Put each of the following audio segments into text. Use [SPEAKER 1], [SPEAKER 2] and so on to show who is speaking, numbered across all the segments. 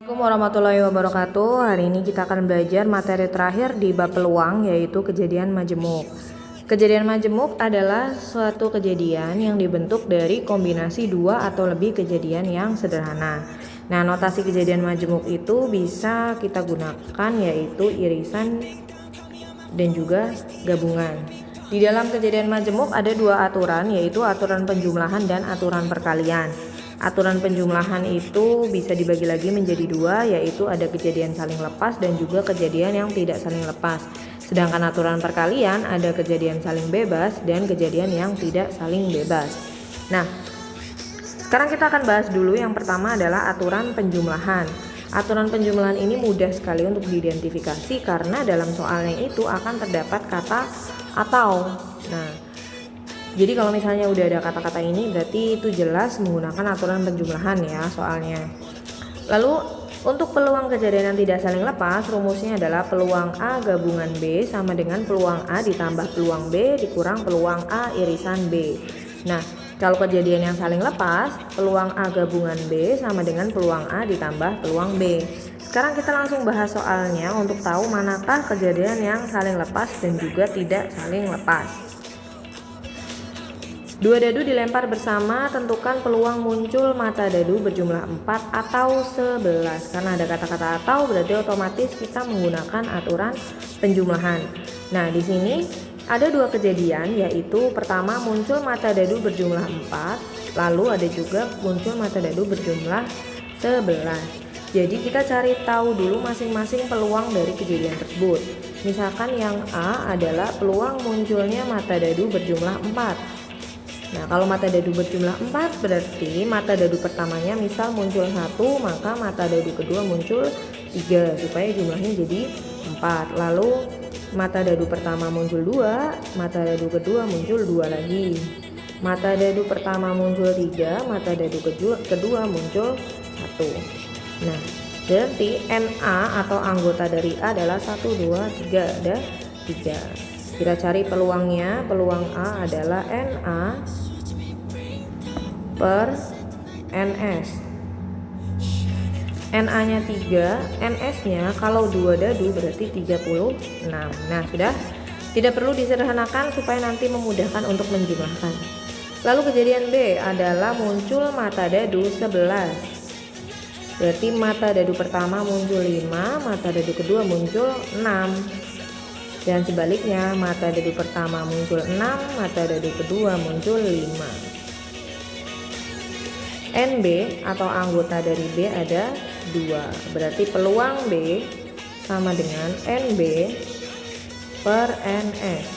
[SPEAKER 1] Assalamualaikum warahmatullahi wabarakatuh. Hari ini kita akan belajar materi terakhir di bab peluang, yaitu kejadian majemuk. Kejadian majemuk adalah suatu kejadian yang dibentuk dari kombinasi dua atau lebih kejadian yang sederhana. Nah, notasi kejadian majemuk itu bisa kita gunakan yaitu irisan dan juga gabungan. Di dalam kejadian majemuk ada dua aturan, yaitu aturan penjumlahan dan aturan perkalian. Aturan penjumlahan itu bisa dibagi lagi menjadi dua, yaitu ada kejadian saling lepas dan juga kejadian yang tidak saling lepas. Sedangkan aturan perkalian ada kejadian saling bebas dan kejadian yang tidak saling bebas. Nah, sekarang kita akan bahas dulu yang pertama adalah aturan penjumlahan. Aturan penjumlahan ini mudah sekali untuk diidentifikasi karena dalam soalnya itu akan terdapat kata atau. Nah, jadi kalau misalnya udah ada kata-kata ini berarti itu jelas menggunakan aturan penjumlahan ya soalnya. Lalu untuk peluang kejadian yang tidak saling lepas, rumusnya adalah peluang A gabungan B sama dengan peluang A ditambah peluang B dikurang peluang A irisan B. Nah, kalau kejadian yang saling lepas, peluang A gabungan B sama dengan peluang A ditambah peluang B. Sekarang kita langsung bahas soalnya untuk tahu manakah kejadian yang saling lepas dan juga tidak saling lepas. Dua dadu dilempar bersama, tentukan peluang muncul mata dadu berjumlah 4 atau 11. Karena ada kata-kata atau berarti otomatis kita menggunakan aturan penjumlahan. Nah, di sini ada dua kejadian, yaitu pertama muncul mata dadu berjumlah 4, lalu ada juga muncul mata dadu berjumlah 11. Jadi kita cari tahu dulu masing-masing peluang dari kejadian tersebut. Misalkan yang A adalah peluang munculnya mata dadu berjumlah 4. Nah, kalau mata dadu berjumlah 4 berarti mata dadu pertamanya misal muncul 1, maka mata dadu kedua muncul 3 supaya jumlahnya jadi 4. Lalu mata dadu pertama muncul 2, mata dadu kedua muncul 2 lagi. Mata dadu pertama muncul 3, mata dadu kedua muncul 1. Nah, berarti NA atau anggota dari A adalah 1, 2, 3, ada 3. Kita cari peluangnya. Peluang A adalah NA per NS. NA nya 3, NS nya kalau 2 dadu berarti 36. Nah, sudah tidak perlu disederhanakan supaya nanti memudahkan untuk menjumlahkan. Lalu kejadian B adalah muncul mata dadu 11. Berarti mata dadu pertama muncul 5, mata dadu kedua muncul 6. Dan sebaliknya, mata dadu pertama muncul 6, mata dadu kedua muncul 5. NB atau anggota dari B ada 2. Berarti peluang B sama dengan NB per NS.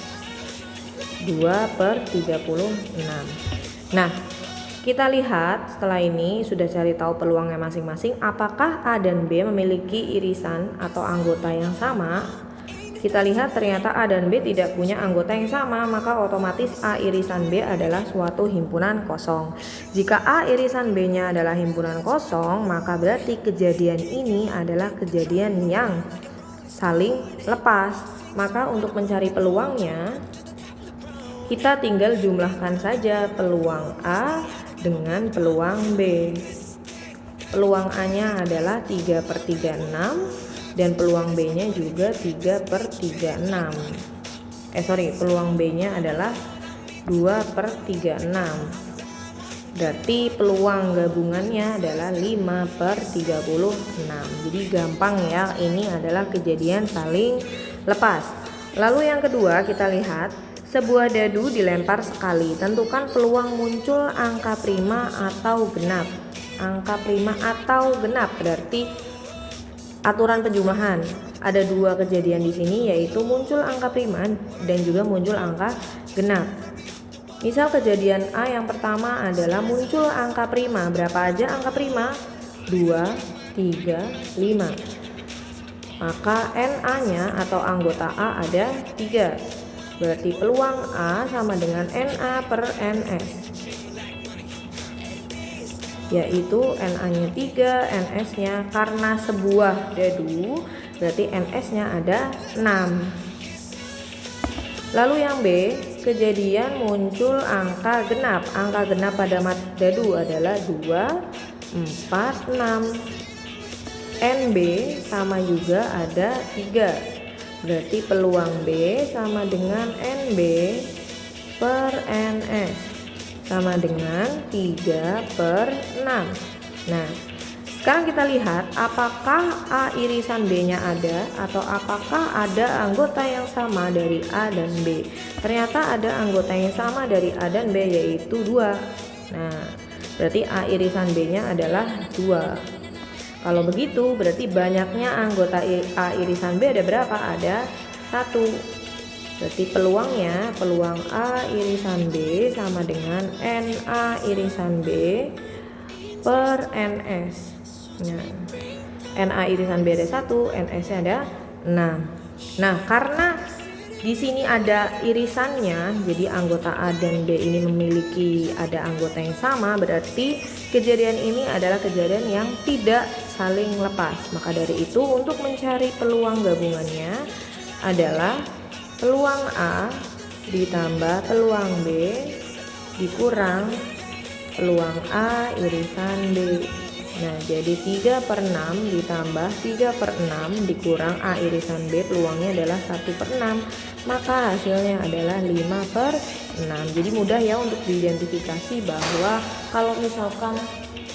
[SPEAKER 1] 2 per 36. Nah, kita lihat setelah ini sudah cari tahu peluangnya masing-masing. Apakah A dan B memiliki irisan atau anggota yang sama? Kita lihat ternyata A dan B tidak punya anggota yang sama, maka otomatis A irisan B adalah suatu himpunan kosong. Jika A irisan B-nya adalah himpunan kosong, maka berarti kejadian ini adalah kejadian yang saling lepas. Maka untuk mencari peluangnya, kita tinggal jumlahkan saja peluang A dengan peluang B. Peluang A-nya adalah 3 per 36. Dan peluang B-nya juga 3 per 36. Peluang B-nya adalah 2 per 36. Berarti peluang gabungannya adalah 5 per 36. Jadi gampang ya, ini adalah kejadian saling lepas. Lalu yang kedua kita lihat, sebuah dadu dilempar sekali. Tentukan peluang muncul angka prima atau genap. Angka prima atau genap berarti aturan penjumlahan. Ada dua kejadian di sini, yaitu muncul angka prima dan juga muncul angka genap. Misal kejadian A yang pertama adalah muncul angka prima. Berapa aja angka prima? 2, 3, 5. Maka NA-nya atau anggota A ada 3. Berarti peluang A sama dengan NA per NS, yaitu NA-nya 3, NS-nya karena sebuah dadu berarti NS-nya ada 6. Lalu yang B, kejadian muncul angka genap. Angka genap pada dadu adalah 2, 4, 6. NB sama juga ada 3. Berarti peluang B sama dengan NB per NS sama dengan 3/6. Nah, sekarang kita lihat apakah A irisan B-nya ada atau apakah ada anggota yang sama dari A dan B. Ternyata ada anggota yang sama dari A dan B, yaitu 2. Nah, berarti A irisan B-nya adalah 2. Kalau begitu berarti banyaknya anggota A irisan B ada berapa? Ada 1. Berarti peluang A irisan B sama dengan NA irisan B per NS. Nah, NA irisan B ada 1, NS-nya ada 6. Nah, karena di sini ada irisannya, jadi anggota A dan B ini memiliki ada anggota yang sama, berarti kejadian ini adalah kejadian yang tidak saling lepas. Maka dari itu untuk mencari peluang gabungannya adalah peluang A ditambah peluang B dikurang peluang A irisan B. Nah, jadi 3/6 ditambah 3/6 dikurang A irisan B, peluangnya adalah 1/6. Maka hasilnya adalah 5/6. Jadi mudah ya untuk diidentifikasi bahwa kalau misalkan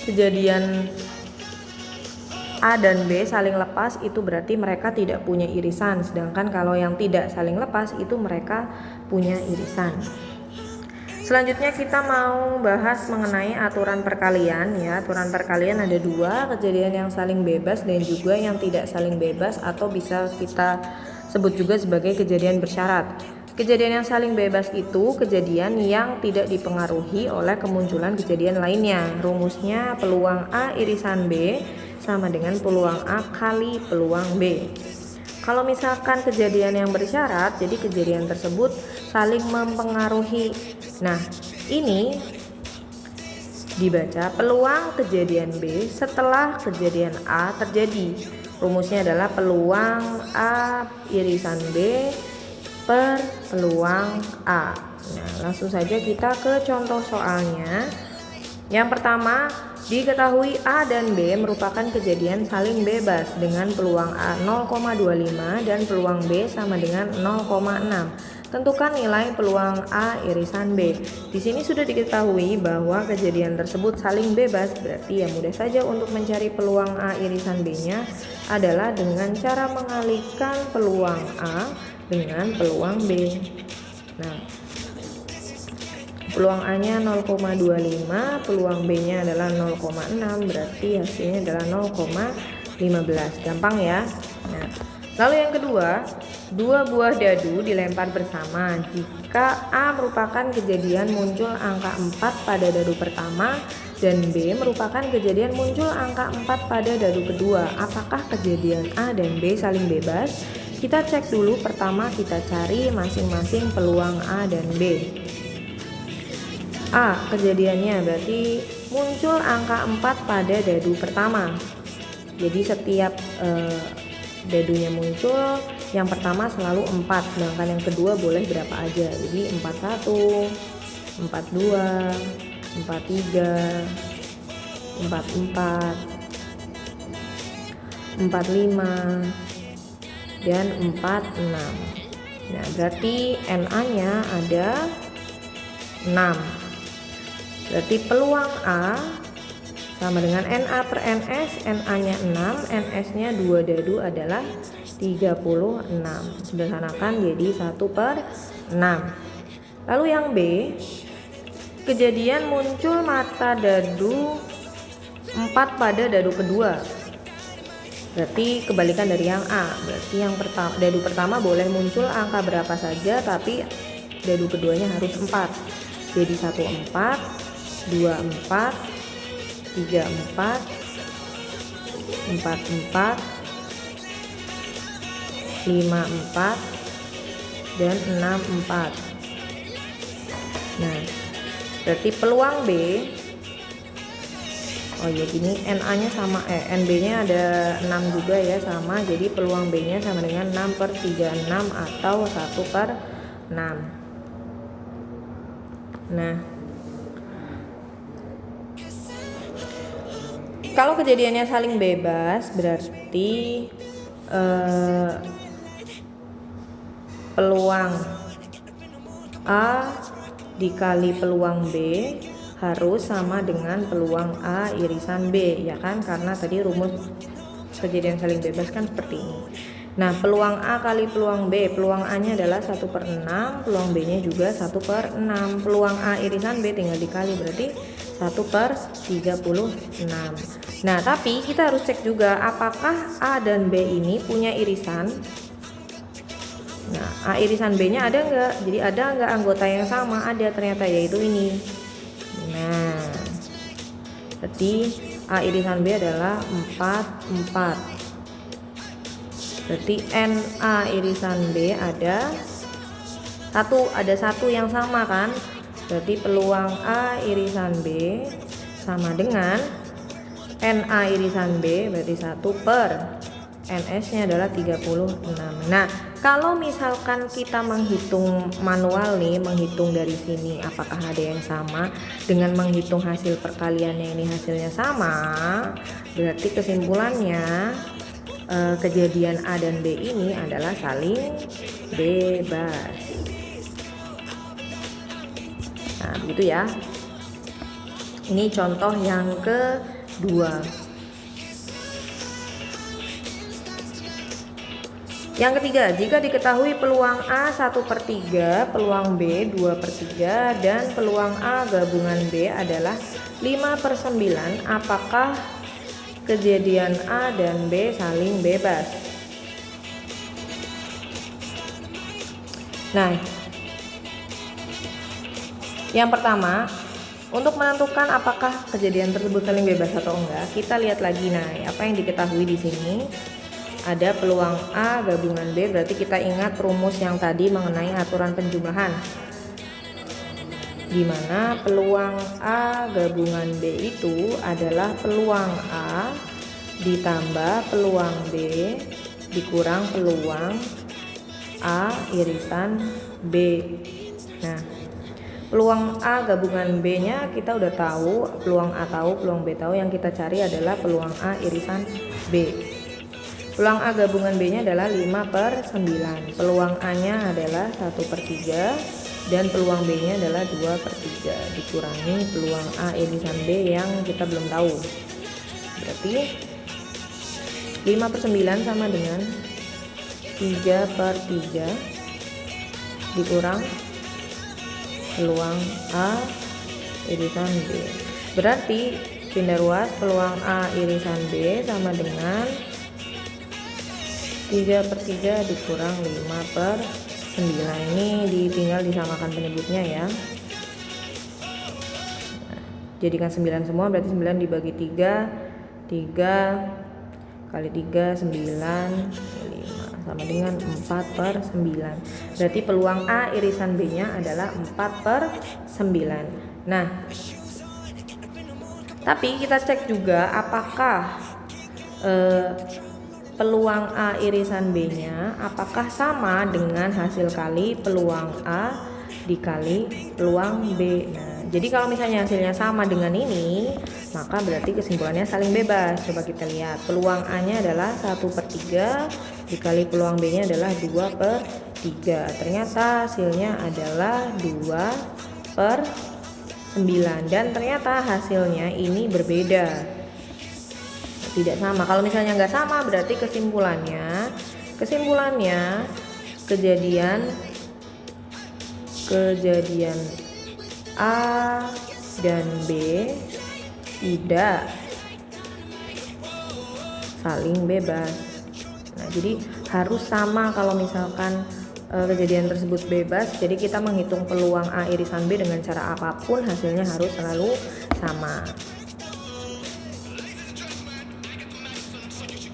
[SPEAKER 1] kejadian A dan B saling lepas itu berarti mereka tidak punya irisan. Sedangkan kalau yang tidak saling lepas itu mereka punya irisan. Selanjutnya kita mau bahas mengenai aturan perkalian ya. Aturan perkalian ada 2, kejadian yang saling bebas dan juga yang tidak saling bebas atau bisa kita sebut juga sebagai kejadian bersyarat. Kejadian yang saling bebas itu kejadian yang tidak dipengaruhi oleh kemunculan kejadian lainnya. Rumusnya peluang A irisan B sama dengan peluang A kali peluang B. Kalau misalkan kejadian yang bersyarat, jadi kejadian tersebut saling mempengaruhi. Nah, ini dibaca peluang kejadian B setelah kejadian A terjadi. Rumusnya adalah peluang A irisan B per peluang A. Nah, langsung saja kita ke contoh soalnya. Yang pertama, diketahui A dan B merupakan kejadian saling bebas dengan peluang A 0,25 dan peluang B sama dengan 0,6. Tentukan nilai peluang A irisan B. Di sini sudah diketahui bahwa kejadian tersebut saling bebas, berarti ya mudah saja untuk mencari peluang A irisan B-nya adalah dengan cara mengalihkan peluang A dengan peluang B. Nah, peluang A-nya 0,25, peluang B-nya adalah 0,6, berarti hasilnya adalah 0,15. Gampang ya. Nah, lalu yang kedua, 2 buah dadu dilempar bersama. Jika A merupakan kejadian muncul angka 4 pada dadu pertama dan B merupakan kejadian muncul angka 4 pada dadu kedua, apakah kejadian A dan B saling bebas? Kita cek dulu, pertama kita cari masing-masing peluang A dan B. A kejadiannya berarti muncul angka 4 pada dadu pertama. Jadi setiap dadunya muncul, yang pertama selalu 4, sedangkan yang kedua boleh berapa aja. Jadi 41, 42, 43, 44, 45 dan 46. Nah, berarti NA-nya ada 6. Berarti peluang A sama dengan NA per NS, NA-nya 6, NS-nya 2 dadu adalah 36. Sederhanakan jadi 1/6. Lalu yang B, kejadian muncul mata dadu 4 pada dadu kedua. Berarti kebalikan dari yang A. Berarti yang pertama, dadu pertama boleh muncul angka berapa saja, tapi dadu keduanya harus 4. Jadi 14, 24, 34, 44, 54 dan 64. Nah, berarti peluang B, oh ya gini, NA-nya sama, NB-nya ada 6 juga ya, sama. Jadi peluang B-nya sama dengan 6/36 atau 1/6. Nah, kalau kejadiannya saling bebas berarti peluang A dikali peluang B harus sama dengan peluang A irisan B, ya kan, karena tadi rumus kejadian saling bebas kan seperti ini. Nah, peluang A kali peluang B, peluang A nya adalah 1/6, peluang B nya juga 1/6, peluang A irisan B tinggal dikali berarti 1/36. Nah, tapi kita harus cek juga apakah A dan B ini punya irisan. Nah, A irisan B nya ada enggak? Jadi ada enggak anggota yang sama? Ada ternyata, yaitu ini. Nah, berarti A irisan B adalah 4. Berarti NA irisan B ada satu yang sama kan? Berarti peluang A irisan B sama dengan NA irisan B, berarti 1/, NS nya adalah 36. Nah, kalau misalkan kita menghitung manual nih, menghitung dari sini apakah ada yang sama, dengan menghitung hasil perkaliannya ini hasilnya sama, berarti kesimpulannya kejadian A dan B ini adalah saling bebas. Nah, begitu ya. Ini contoh yang kedua. Yang ketiga, jika diketahui peluang A 1/3, peluang B 2/3, dan peluang A gabungan B adalah 5/9, apakah kejadian A dan B saling bebas? Nah, yang pertama, untuk menentukan apakah kejadian tersebut saling bebas atau enggak, kita lihat lagi. Nah, apa yang diketahui di sini? Ada peluang A gabungan B, berarti kita ingat rumus yang tadi mengenai aturan penjumlahan, di mana peluang A gabungan B itu adalah peluang A ditambah peluang B dikurang peluang A irisan B. Nah, peluang A gabungan B nya kita udah tahu, peluang A tahu, peluang B tahu, yang kita cari adalah peluang A irisan B. Peluang A gabungan B nya adalah 5/9, peluang A nya adalah 1/3, dan peluang B nya adalah 2/3 dikurangi peluang A irisan B yang kita belum tahu. Berarti 5/9 sama dengan 3/3 dikurang peluang A irisan B. Berarti pindah ruas, peluang A irisan B sama dengan 3/3 dikurang 5/9. Ini ditinggal disamakan penyebutnya ya. Jadikan 9 semua, berarti 9 dibagi 3 kali 3 9, 5 sama dengan 4/9. Berarti peluang A irisan B nya adalah 4/9. Nah, tapi kita cek juga apakah peluang A irisan B nya apakah sama dengan hasil kali peluang A dikali peluang B. Nah, jadi kalau misalnya hasilnya sama dengan ini, maka berarti kesimpulannya saling bebas. Coba kita lihat, peluang A nya adalah 1/3 dikali peluang B nya adalah 2/3. Ternyata hasilnya adalah 2/9, dan ternyata hasilnya ini berbeda, tidak sama. Kalau misalnya nggak sama, berarti kesimpulannya kejadian A dan B tidak saling bebas. Nah, jadi harus sama kalau misalkan kejadian tersebut bebas. Jadi kita menghitung peluang A irisan B dengan cara apapun, hasilnya harus selalu sama.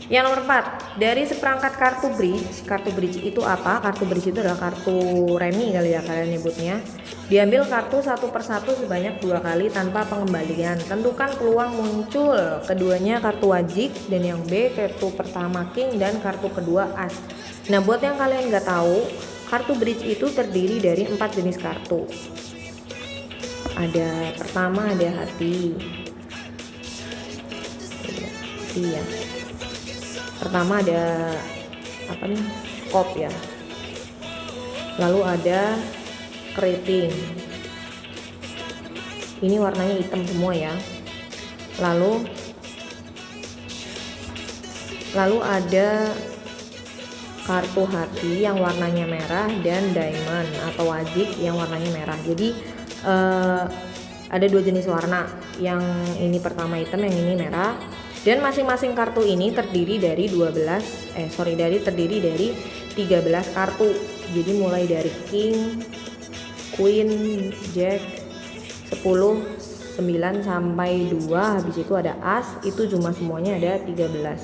[SPEAKER 1] Yang nomor 4, dari seperangkat kartu bridge. Kartu bridge itu apa? Kartu bridge itu adalah kartu remi kali ya kalian nyebutnya. Diambil kartu satu persatu sebanyak 2 kali tanpa pengembalian. Tentukan peluang muncul keduanya kartu wajib, dan yang B kartu pertama king dan kartu kedua as. Nah, buat yang kalian nggak tahu, kartu bridge itu terdiri dari 4 jenis kartu. Ada pertama ada hati. hati ya. Pertama ada apa nih, kop ya, lalu ada keriting, ini warnanya hitam semua ya. Lalu ada kartu hati yang warnanya merah dan diamond atau wajik yang warnanya merah. Jadi ada dua jenis warna, yang ini pertama hitam, yang ini merah. Dan masing-masing kartu ini terdiri dari 13 kartu. Jadi mulai dari king, queen, jack, 10, 9 sampai 2, habis itu ada as, itu cuma semuanya ada 13.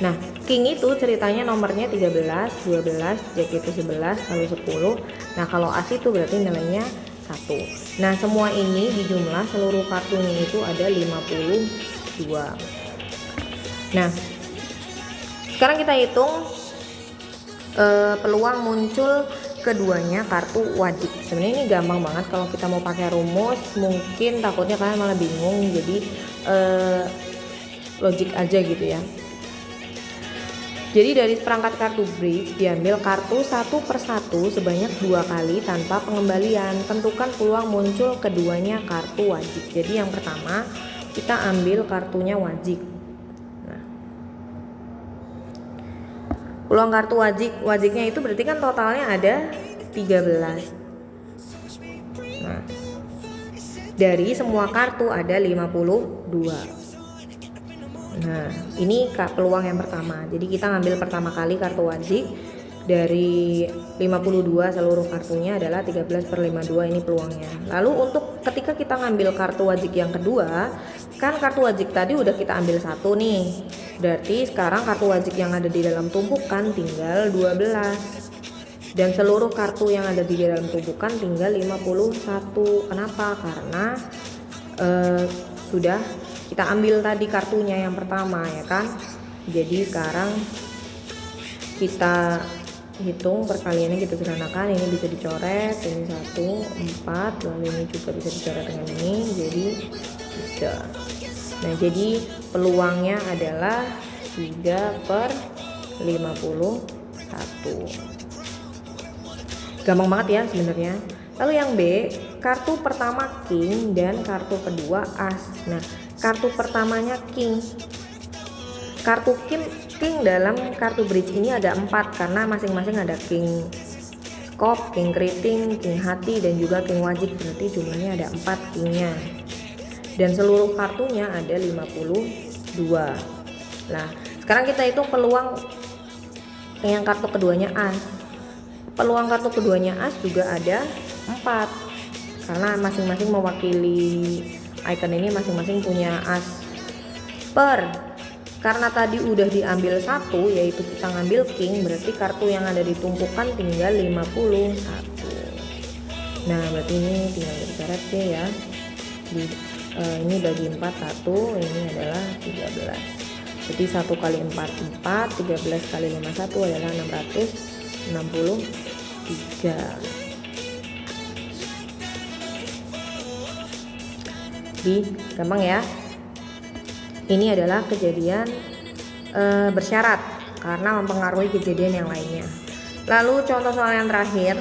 [SPEAKER 1] Nah, king itu ceritanya nomornya 13, 12, jack itu 11, lalu 10. Nah, kalau as itu berarti nilainya 1. Nah, semua ini dijumlah seluruh kartunya itu ada 52. Nah, sekarang kita hitung peluang muncul keduanya kartu wajib. Sebenarnya ini gampang banget kalau kita mau pakai rumus, mungkin takutnya kalian malah bingung, jadi logik aja gitu ya. Jadi dari perangkat kartu bridge diambil kartu satu persatu sebanyak 2 kali tanpa pengembalian. Tentukan peluang muncul keduanya kartu wajib. Jadi yang pertama kita ambil kartunya wajib. Nah, peluang kartu wajibnya itu berarti kan totalnya ada 13. Nah, dari semua kartu ada 52. Nah, ini peluang yang pertama. Jadi kita ngambil pertama kali kartu wajib, dari 52 seluruh kartunya adalah 13/52, ini peluangnya. Lalu untuk ketika kita ngambil kartu wajib yang kedua, kan kartu wajib tadi udah kita ambil 1 nih. Berarti sekarang kartu wajib yang ada di dalam tumpukan tinggal 12. Dan seluruh kartu yang ada di dalam tumpukan tinggal 51. Kenapa? Karena sudah kita ambil tadi kartunya yang pertama ya kan. Jadi sekarang kita hitung perkaliannya, kita sederhanakan. Ini bisa dicoret, ini 1, 4, lalu ini juga bisa dicoret dengan ini, jadi 3. Nah, jadi peluangnya adalah 3/51. Gampang banget ya sebenarnya. Lalu yang B, kartu pertama king dan kartu kedua as. Nah, kartu pertamanya king. Kartu king dalam kartu bridge ini ada 4 karena masing-masing ada king kop, king keriting, king hati, dan juga king wajib. Berarti jumlahnya ada 4 kingnya. Dan seluruh kartunya ada 52. Nah, sekarang kita hitung peluang yang kartu keduanya as. Peluang kartu keduanya as juga ada 4 karena masing-masing mewakili icon ini, masing-masing punya as. Karena tadi udah diambil 1, yaitu kita ngambil king, berarti kartu yang ada di tumpukan tinggal 51. Nah, berarti ini tinggal dicoret ya. Ini bagi 4 1, ini adalah 13. Jadi 1 kali 4 4, 13 kali 51 adalah 663. Jadi gampang ya. Ini adalah kejadian bersyarat karena mempengaruhi kejadian yang lainnya. Lalu contoh soal yang terakhir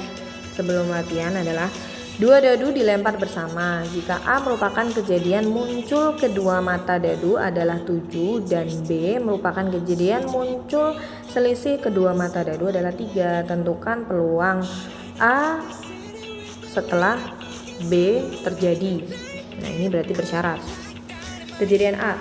[SPEAKER 1] sebelum latihan adalah 2 dadu dilempar bersama. Jika A merupakan kejadian muncul kedua mata dadu adalah 7 dan B merupakan kejadian muncul selisih kedua mata dadu adalah 3. Tentukan peluang A setelah B terjadi. Nah, ini berarti bersyarat. Kejadian A,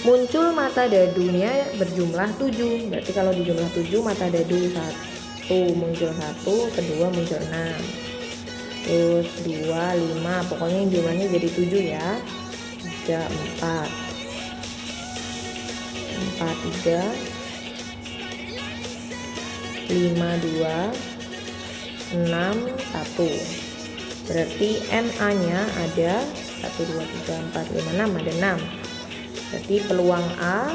[SPEAKER 1] muncul mata dadunya berjumlah 7. Berarti kalau dijumlah 7 mata dadu 1 muncul 1, kedua muncul 6, terus 2, 5, pokoknya yang jumlahnya jadi 7 ya. 3, 4, 3, 5, 2, 6, 1. Berarti NA nya ada 1, 2, 3, 4, 5, 6, ada 6. Berarti peluang A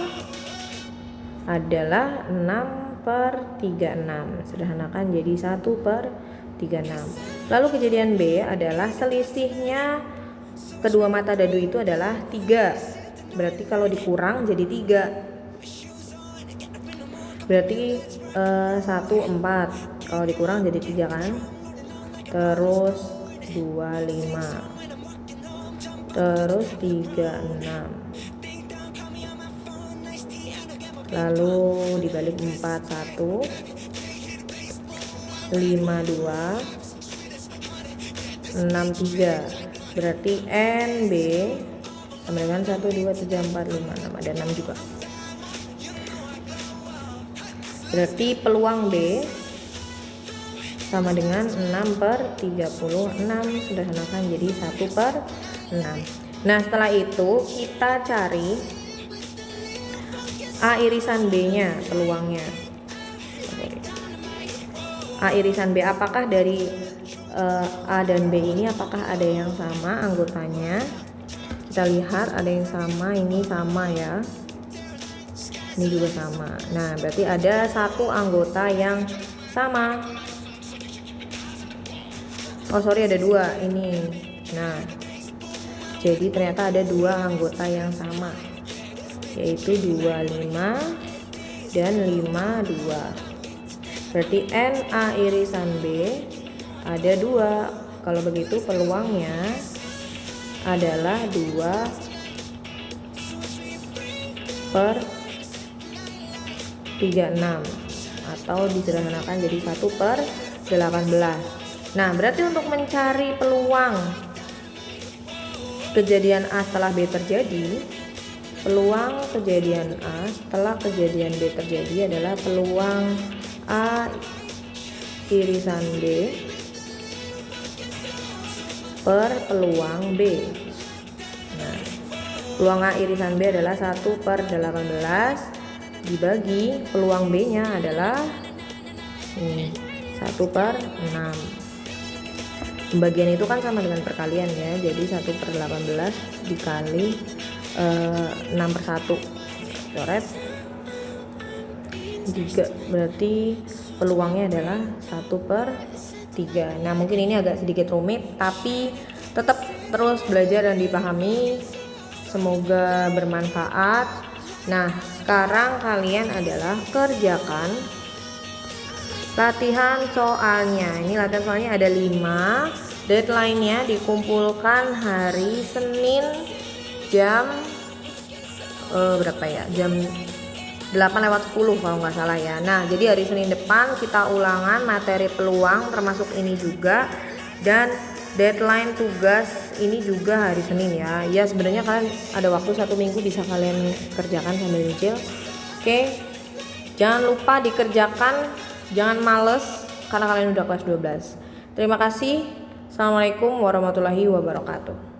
[SPEAKER 1] adalah 6/36. Sederhanakan jadi 1/36. Lalu kejadian B adalah selisihnya kedua mata dadu itu adalah 3. Berarti kalau dikurang jadi 3. Berarti 1 4. Kalau dikurang jadi 3 kan. Terus 2 5. Terus 3 6. Lalu dibalik 4 1. 5 2. 6 3. Berarti NB sama dengan 1 2 3 4 5 6, ada 6 juga. Berarti peluang B sama dengan 6/36. Sederhanakan jadi 1/6. Nah, setelah itu kita cari A irisan B-nya, peluangnya. A irisan B, apakah dari A dan B ini apakah ada yang sama anggotanya? Kita lihat ada yang sama, ini sama ya. Ini juga sama. Nah, berarti ada satu anggota yang sama. Oh sorry, ada 2 ini. Nah, jadi ternyata ada 2 anggota yang sama, yaitu 25 dan 52. Berarti NA irisan B ada 2. Kalau begitu peluangnya adalah 2/36 atau disederhanakan jadi 1/18. Nah, berarti untuk mencari peluang kejadian A setelah B terjadi, peluang kejadian A setelah kejadian B terjadi adalah peluang A irisan B per peluang B. Nah, peluang A irisan B adalah 1/18 dibagi peluang B nya adalah 1/6. Pembagian itu kan sama dengan perkalian ya, jadi 1/18 dikali 6/1 coret 3, berarti peluangnya adalah 1/3. Nah, mungkin ini agak sedikit rumit, tapi tetap terus belajar dan dipahami. Semoga bermanfaat. Nah, sekarang kalian adalah kerjakan latihan soalnya. Ini latihan soalnya ada 5. Deadline-nya dikumpulkan hari Senin jam berapa ya? Jam 8:10 kalau nggak salah ya. Nah, jadi hari Senin depan kita ulangan materi peluang termasuk ini juga, dan deadline tugas ini juga hari Senin ya. Ya sebenarnya kalian ada waktu 1 minggu, bisa kalian kerjakan sambil nyicil. Oke, jangan lupa dikerjakan, jangan males karena kalian udah kelas 12. Terima kasih. Assalamualaikum warahmatullahi wabarakatuh.